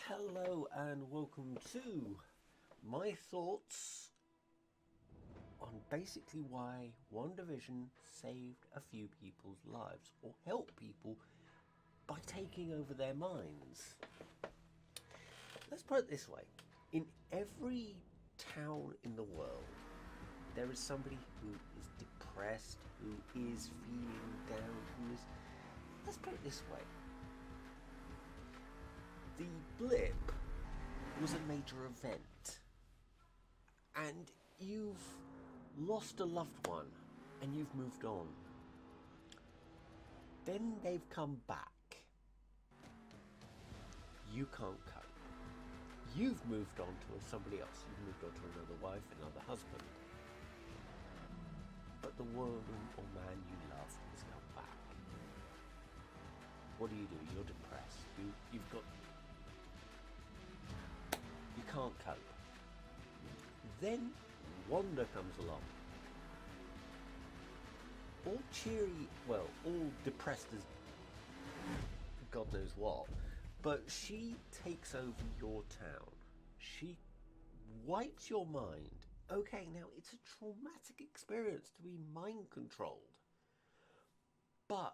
Hello and welcome to my thoughts on basically why WandaVision saved a few people's lives or helped people by taking over their minds. Let's put it this way. In every town in the world, there is somebody who is depressed, who is feeling down, who is... Let's put it this way. The blip was a major event, and you've lost a loved one, and you've moved on. Then they've come back. You can't cope. You've moved on to somebody else. You've moved on to another wife, another husband. But the woman or man you love has come back. What do? You're depressed. You've got... You can't cope. Then Wanda comes along. All cheery, well, all depressed as God knows what. But she takes over your town. She wipes your mind. Okay, now it's a traumatic experience to be mind controlled. But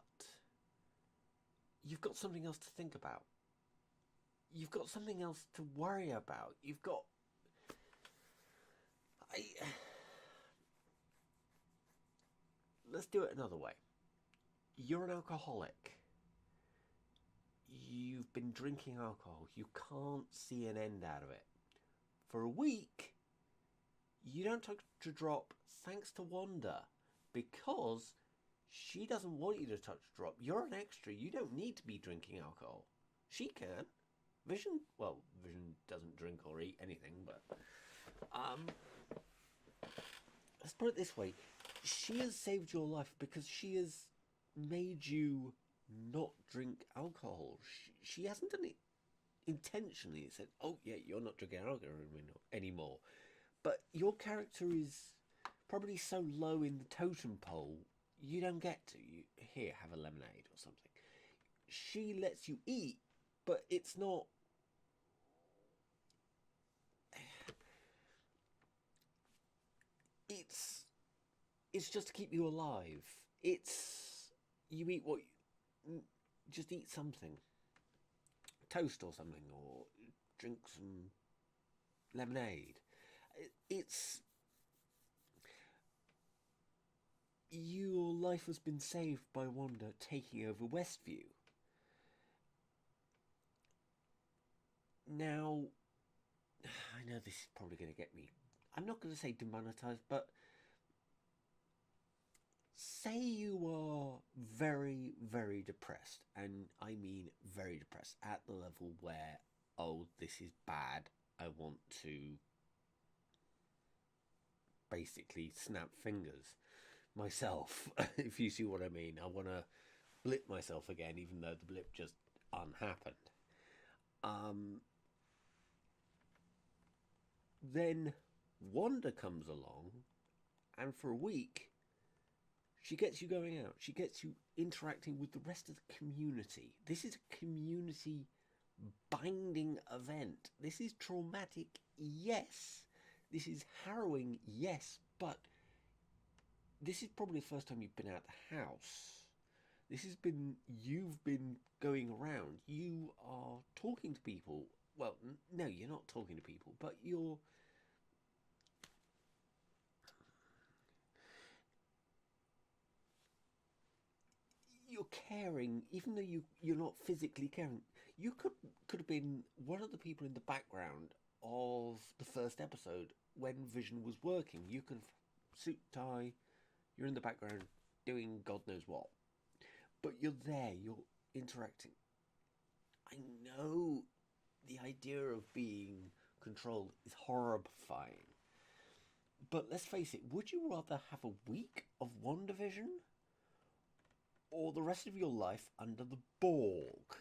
you've got something else to think about. You've got something else to worry about. You've got... Let's do it another way. You're an alcoholic. You've been drinking alcohol. You can't see an end out of it. For a week, you don't touch a drop thanks to Wanda. Because she doesn't want you to touch a drop. You're an extra. You don't need to be drinking alcohol. She can. Vision doesn't drink or eat anything, but let's put it this way. She has saved your life because she has made you not drink alcohol. She hasn't done it intentionally. Said, oh yeah, you're not drinking alcohol anymore. But your character is probably so low in the totem pole, you don't get to. Here, have a lemonade or something. She lets you eat, but it's not... It's just to keep you alive. It's... You eat what... Just eat something. Toast or something, or drink some lemonade. It's... Your life has been saved by Wanda taking over Westview. Now, I know this is probably going to get me... I'm not going to say demonetized, but... Say you are very, very depressed, and I mean very depressed, at the level where, oh, this is bad, I want to basically snap fingers myself, if you see what I mean. I want to blip myself again, even though the blip just unhappened. Then Wanda comes along, and for a week, she gets you going out. She gets you interacting with the rest of the community. This is a community binding event. This is traumatic, yes. This is harrowing, yes. But this is probably the first time you've been out the house. You've been going around. You are talking to people. Well, no, you're not talking to people, but you're caring, even though you're not physically caring. You could have been one of the people in the background of the first episode when Vision was working. You could have suit, tie, you're in the background doing God knows what. But you're there, you're interacting. I know the idea of being controlled is horrifying. But let's face it, would you rather have a week of WandaVision or the rest of your life under the Borg?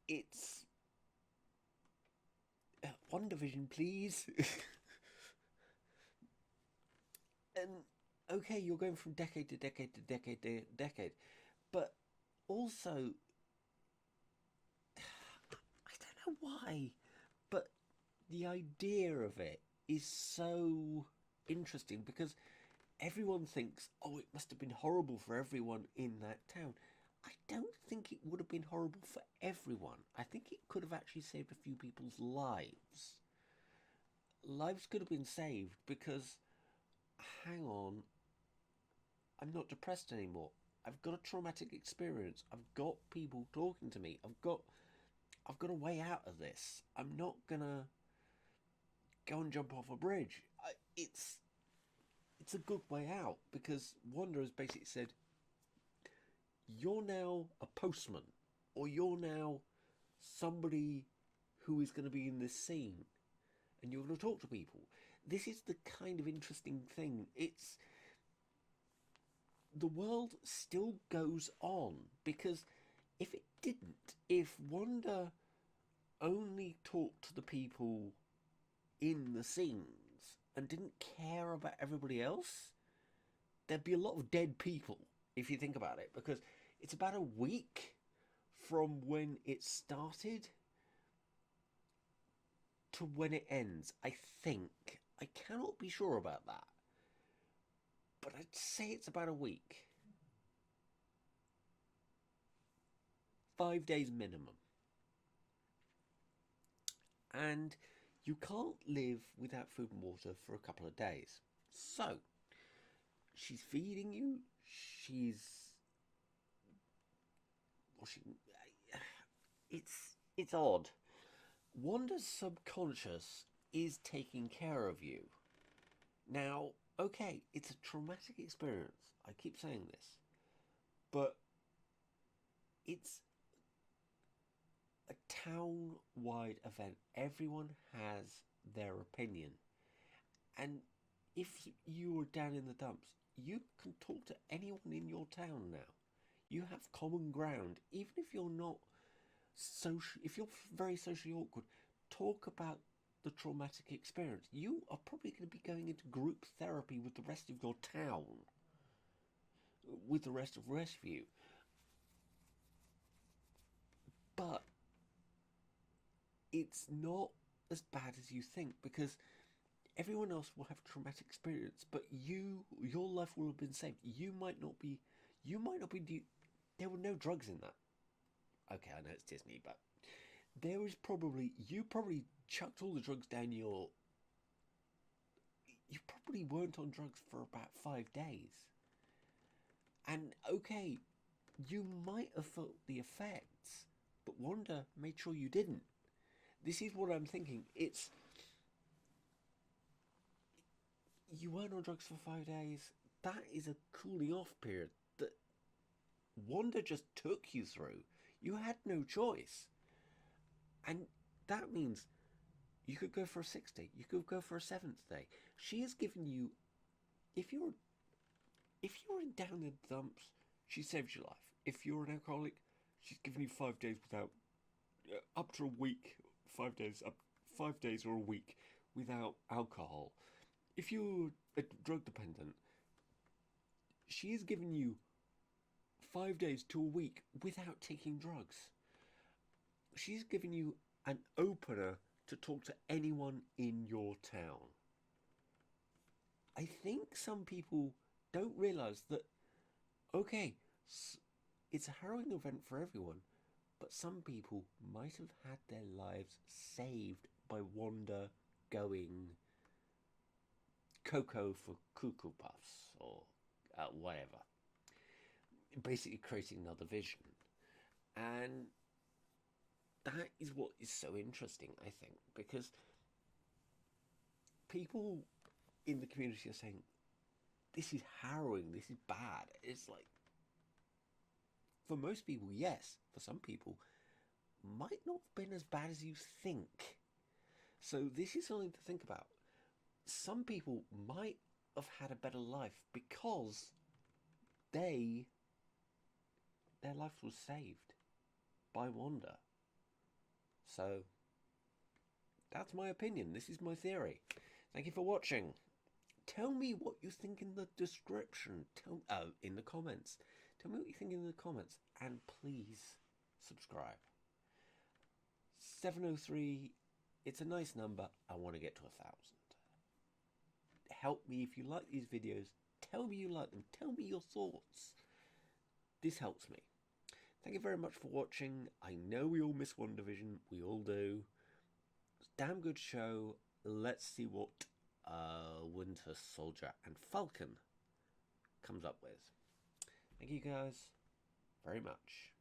It's... WandaVision, please. And, okay, you're going from decade to decade to decade to decade. But also... I don't know why? But the idea of it is so interesting because everyone thinks, oh, it must have been horrible for everyone in that town. I don't think it would have been horrible for everyone. I think it could have actually saved a few people's lives. Lives could have been saved because, hang on, I'm not depressed anymore. I've got a traumatic experience. I've got people talking to me. I've got a way out of this. I'm not gonna go and jump off a bridge. It's a good way out because Wanda has basically said, you're now a postman, or you're now somebody who is going to be in this scene, and you're going to talk to people. This is the kind of interesting thing. It's the world still goes on because if it didn't, if Wanda only talked to the people in the scenes and didn't care about everybody else, there'd be a lot of dead people if you think about it, because it's about a week from when it started to when it ends, I think. I cannot be sure about that, but I'd say it's about a week. 5 days minimum. And you can't live without food and water for a couple of days. So, she's feeding you, she's... Well, it's odd. Wanda's subconscious is taking care of you. Now, okay, it's a traumatic experience. I keep saying this. But it's a town-wide event. Everyone has their opinion. And if you are down in the dumps, you can talk to anyone in your town now. You have common ground. Even if you're not if you're very socially awkward, talk about the traumatic experience. You are probably going to be going into group therapy with the rest of your town, with the rest of you. But it's not as bad as you think, because everyone else will have a traumatic experience, but your life will have been saved. You might not be. There were no drugs in that. Okay, I know it's Disney, but you probably chucked all the drugs down you probably weren't on drugs for about 5 days. And okay, you might have felt the effects, but Wanda made sure you didn't. This is what I'm thinking. You weren't on drugs for 5 days. That is a cooling off period that Wanda just took you through. You had no choice. And that means you could go for a 6th day. You could go for a 7th day. She has given you... If you're down in the dumps, she saves your life. If you're an alcoholic, she's given you 5 days without... up to a week. 5 days, 5 days or a week without alcohol. If you're a drug dependent, she has given you 5 days to a week without taking drugs. She's given you an opener to talk to anyone in your town. I think some people don't realise that, okay, it's a harrowing event for everyone, but some people might have had their lives saved by Wanda going Cocoa for Cuckoo Puffs or whatever. Basically creating another vision. And that is what is so interesting, I think, because people in the community are saying, this is harrowing, this is bad. It's like, for most people, yes. For some people, might not have been as bad as you think. So this is something to think about. Some people might have had a better life because their life was saved by Wanda. So that's my opinion. This is my theory. Thank you for watching. Tell me what you think in the description. In the comments. Tell me what you think in the comments. And please subscribe. 703, it's a nice number. I want to get to 1,000. Help me if you like these videos. Tell me you like them. Tell me your thoughts. This helps me. Thank you very much for watching. I know we all miss WandaVision. We all do. It's a damn good show. Let's see what Winter Soldier and Falcon comes up with. Thank you guys very much.